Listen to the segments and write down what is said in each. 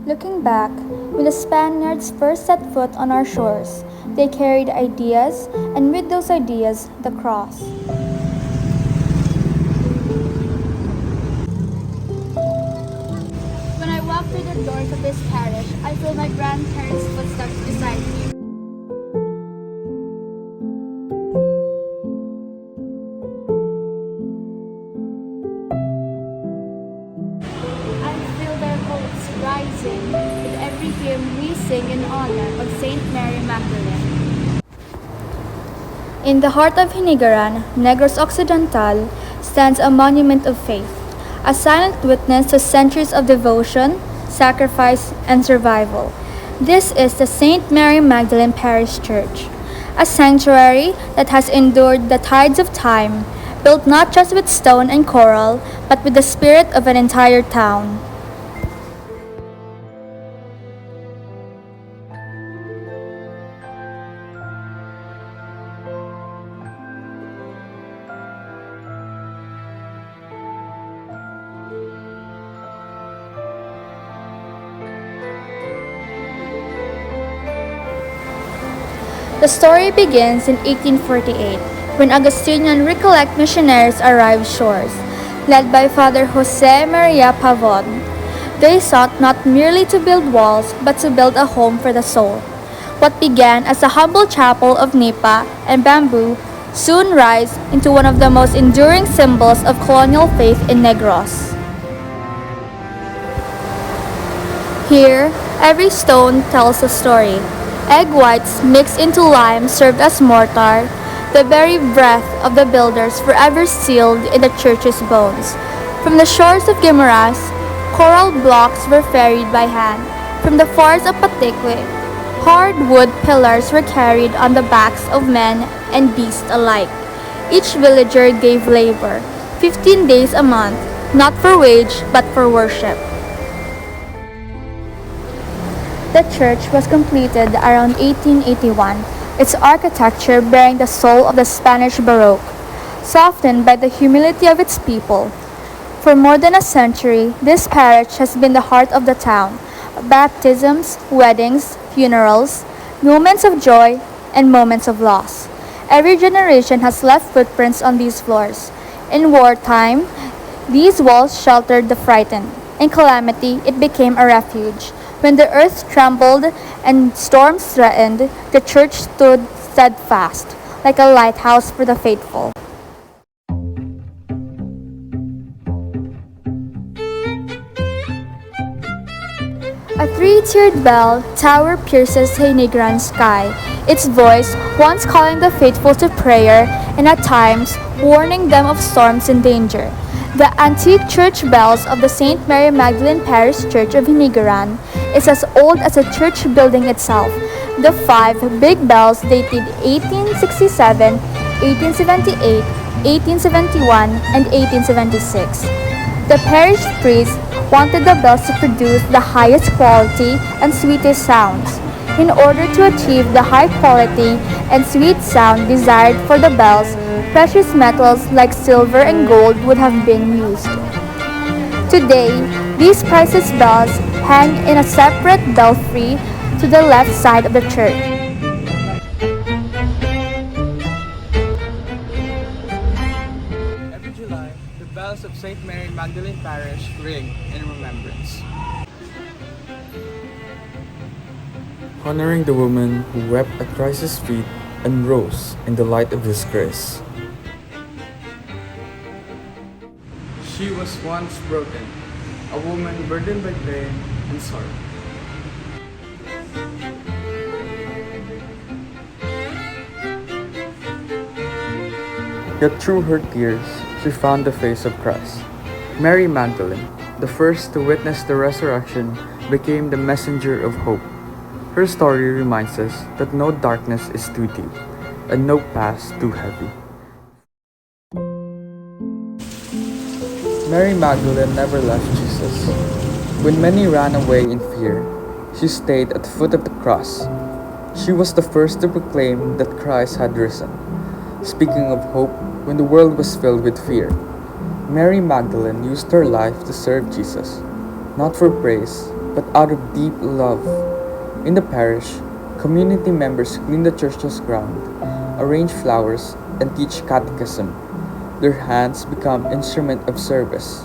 Looking back, when the Spaniards first set foot on our shores, they carried ideas, and with those ideas, the cross. When I walk through the doors of this parish, I feel my grandparents' footsteps beside me. I feel their hopes rising with every hymn we sing in honor of Saint Mary Magdalene. In the heart of Hinigaran, Negros Occidental, stands a monument of faith, a silent witness to centuries of devotion, sacrifice, and survival. This is the Saint Mary Magdalene Parish Church, a sanctuary that has endured the tides of time, built not just with stone and coral, but with the spirit of an entire town. The story begins in 1848 when Augustinian Recollect missionaries arrived shores, led by Father Jose Maria Pavon. They sought not merely to build walls but to build a home for the soul. What began as a humble chapel of nipa and bamboo soon rise into one of the most enduring symbols of colonial faith in Negros. Here, every stone tells a story. Egg whites mixed into lime served as mortar, the very breath of the builders forever sealed in the church's bones. From the shores of Guimaras, coral blocks were ferried by hand. From the forests of Patikwe, hardwood pillars were carried on the backs of men and beasts alike. Each villager gave labor, 15 days a month, not for wage but for worship. The church was completed around 1881, its architecture bearing the soul of the Spanish Baroque, softened by the humility of its people. For more than a century, this parish has been the heart of the town. Baptisms, weddings, funerals, moments of joy, and moments of loss. Every generation has left footprints on these floors. In wartime, these walls sheltered the frightened. In calamity, it became a refuge. When the earth trembled and storms threatened, the church stood steadfast, like a lighthouse for the faithful. A three-tiered bell tower pierces Hinigaran sky, its voice once calling the faithful to prayer and at times warning them of storms and danger. The antique church bells of the St. Mary Magdalene Parish Church of Hinigaran is as old as the church building itself. The five big bells dated 1867, 1878, 1871, and 1876. The parish priest wanted the bells to produce the highest quality and sweetest sounds. In order to achieve the high quality and sweet sound desired for the bells, precious metals like silver and gold would have been used. Today, these priceless bells hang in a separate belfry to the left side of the church. Every July, the bells of St. Mary Magdalene Parish ring in remembrance, honoring the woman who wept at Christ's feet and rose in the light of His grace. she was once broken, a woman burdened by pain and sorrow. Yet through her tears, she found the face of Christ. Mary Magdalene, the first to witness the resurrection, became the messenger of hope. Her story reminds us that no darkness is too deep and no past too heavy. Mary Magdalene never left Jesus. When many ran away in fear, she stayed at the foot of the cross. She was the first to proclaim that Christ had risen, speaking of hope when the world was filled with fear. Mary Magdalene used her life to serve Jesus, not for praise, but out of deep love. In the parish, community members clean the church's ground, arrange flowers, and teach catechism. Their hands become instruments of service.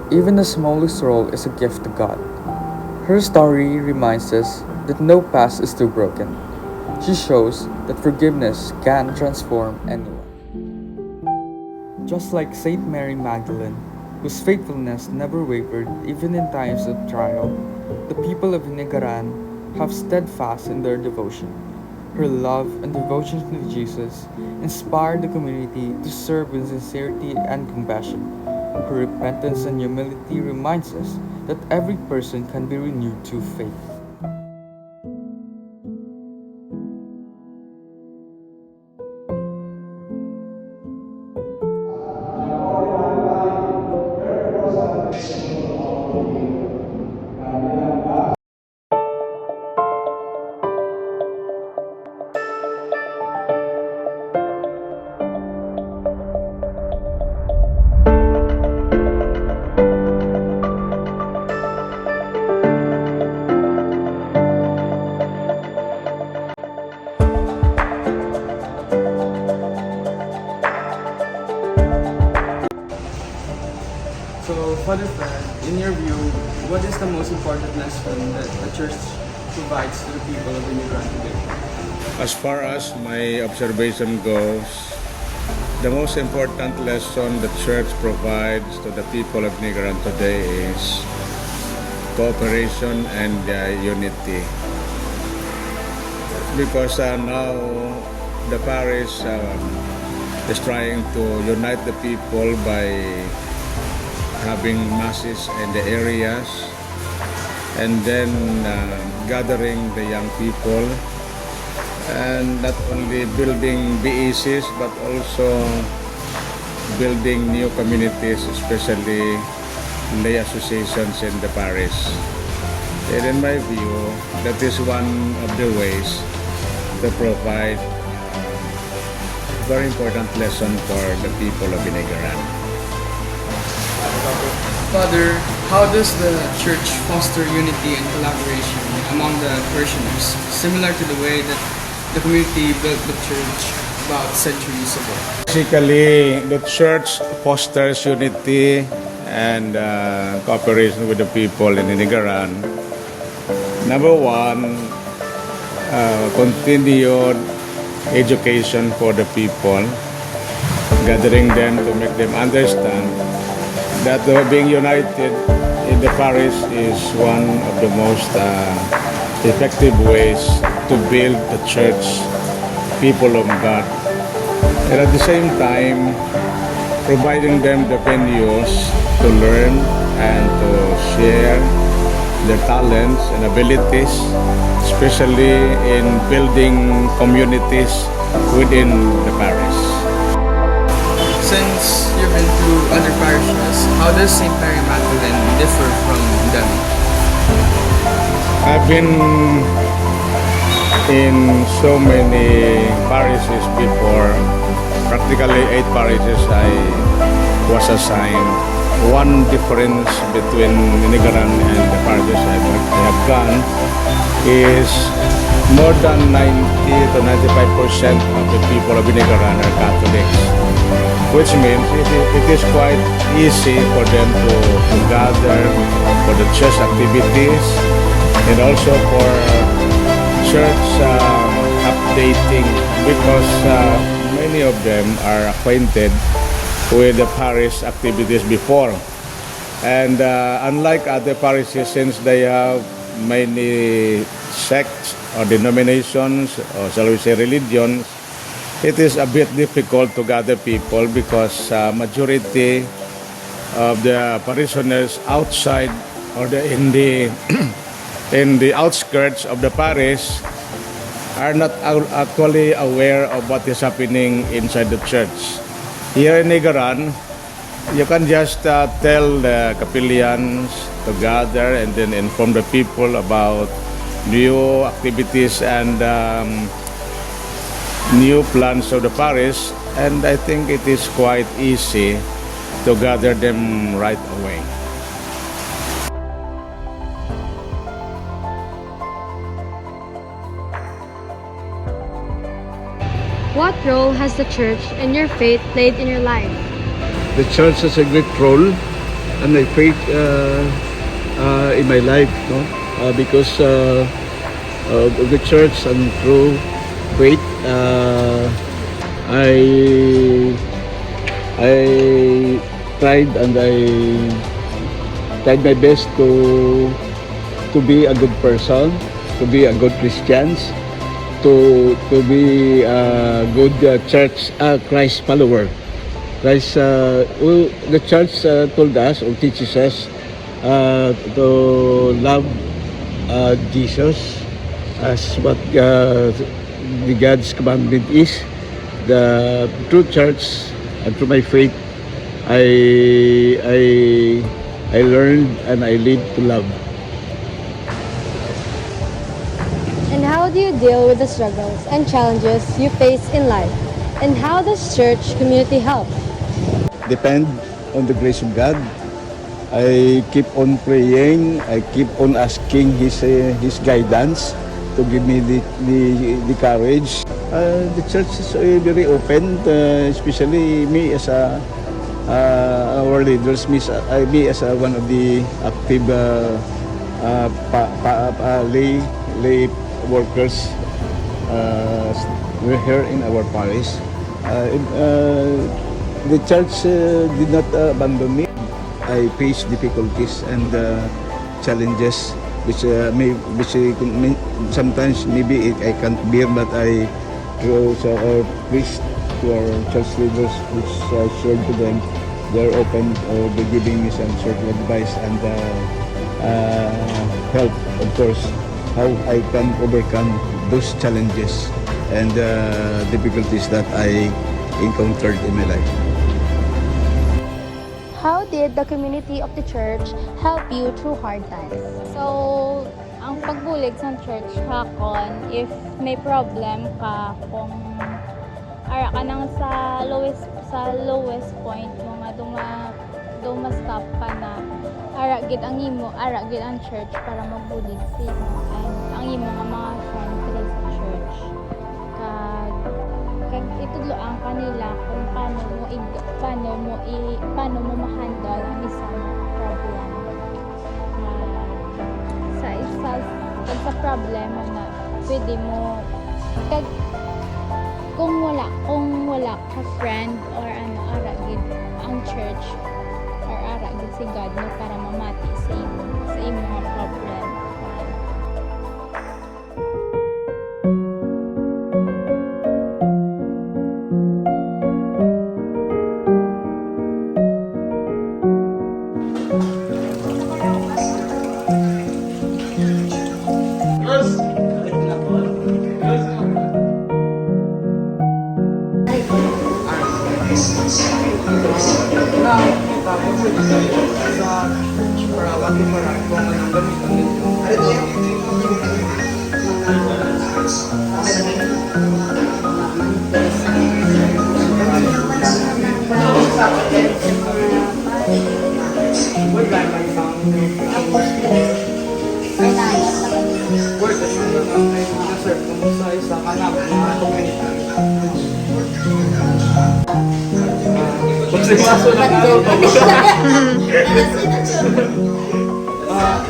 Even the smallest role is a gift to God. Her story reminds us that no past is too broken. She shows that forgiveness can transform anyone. Just like Saint Mary Magdalene, whose faithfulness never wavered even in times of trial, the people of Hinigaran have steadfast in their devotion. Her love and devotion to Jesus inspire the community to serve with sincerity and compassion. Her repentance and humility reminds us that every person can be renewed through faith. So, Father Fred, in your view, what is the most important lesson that the church provides to the people of Hinigaran today? As far as my observation goes, the most important lesson the church provides to the people of Hinigaran today is cooperation and unity. Because now the parish is trying to unite the people by having masses in the areas and then gathering the young people and not only building BECs but also building new communities, especially lay associations in the parish. And in my view, that is one of the ways to provide very important lesson for the people of Hinigaran. Father, how does the church foster unity and collaboration among the parishioners, similar to the way that the community built the church about centuries ago? Basically, the church fosters unity and cooperation with the people in Hinigaran. Number one, continued education for the people, gathering them to make them understand that being united in the parish is one of the most effective ways to build the church, people of God. And at the same time, providing them the venues to learn and to share their talents and abilities, especially in building communities within the parish. Since you've been to other parishes, how does St. Mary Magdalene differ from them? I've been in so many parishes before. Practically 8 parishes I was assigned. One difference between Hinigaran and the parishes I have gone is more than 90 to 95% of the people of Hinigaran are Catholics, which means it is quite easy for them to gather for the church activities and also for church updating, because many of them are acquainted with the parish activities before. And unlike other parishes, since they have many sects or denominations, or shall we say religions, it is a bit difficult to gather people because majority of the parishioners outside or in the in the outskirts of the parish are not actually aware of what is happening inside the church. Here in Hinigaran, you can just tell the capellans to gather and then inform the people about new activities and new plans of the parish, and I think it is quite easy to gather them right away. What role has the church and your faith played in your life? The church has a great role and I faith in my life, no? Because of the church and through faith, I tried and I tried my best to be a good person, to be a good Christian, to be a good church Christ follower. Christ, the church told us or teaches us to love Jesus as what the God's commandment is. The true church and through my faith, I learned and I live to love. And how do you deal with the struggles and challenges you face in life? And how does church community help? Depend on the grace of God. I keep on praying. I keep on asking His guidance to give me the courage. The church is very open, especially me as our leaders, me as one of the active lay workers. We're here in our parish. The church did not abandon me. I face difficulties and challenges which sometimes maybe I can't bear, but I through our priest to our church leaders, which I shared to them, they're open or they're giving me some sort of advice and help, of course, how I can overcome those challenges and difficulties that I encountered in my life. How did the community of the church help you through hard times? So, ang pagbulig sa church hakon, if may problem ka, kung ara ka nang sa lowest point mo nga stop ka na, ara gid ang church para magbulig sa imo and ang imo nga mga friend diri sa church. Kag itudloan kanila kung paano mo ma-handle ang isang problem. Sa problema na pwede mo kung wala ka friend or ara gid ang church or ara gid si God no para mamati sa imo nga problem.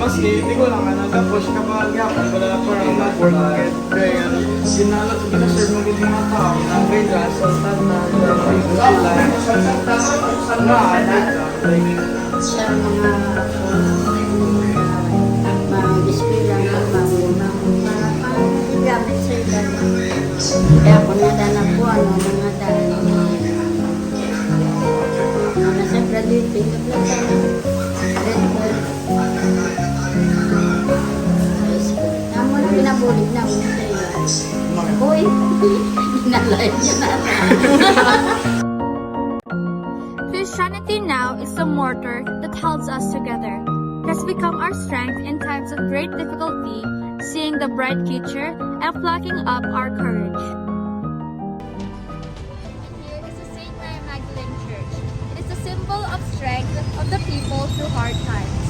Maski, hindi ko lang tapos kapag yapon, wala parang mag-work kaya sinalot ko na sir mga mga tao ang grade asal na online sa mga display lang gamit sir kaya po nadala po mga dala nasa graduating na pinabulig na ako sa'yo. Uy, inalayan niya na. Christianity now is the mortar that holds us together. It has become our strength in times of great difficulty, seeing the bright future and plucking up our courage. Here is the St. Mary Magdalene Church. It is a symbol of strength of the people through hard times.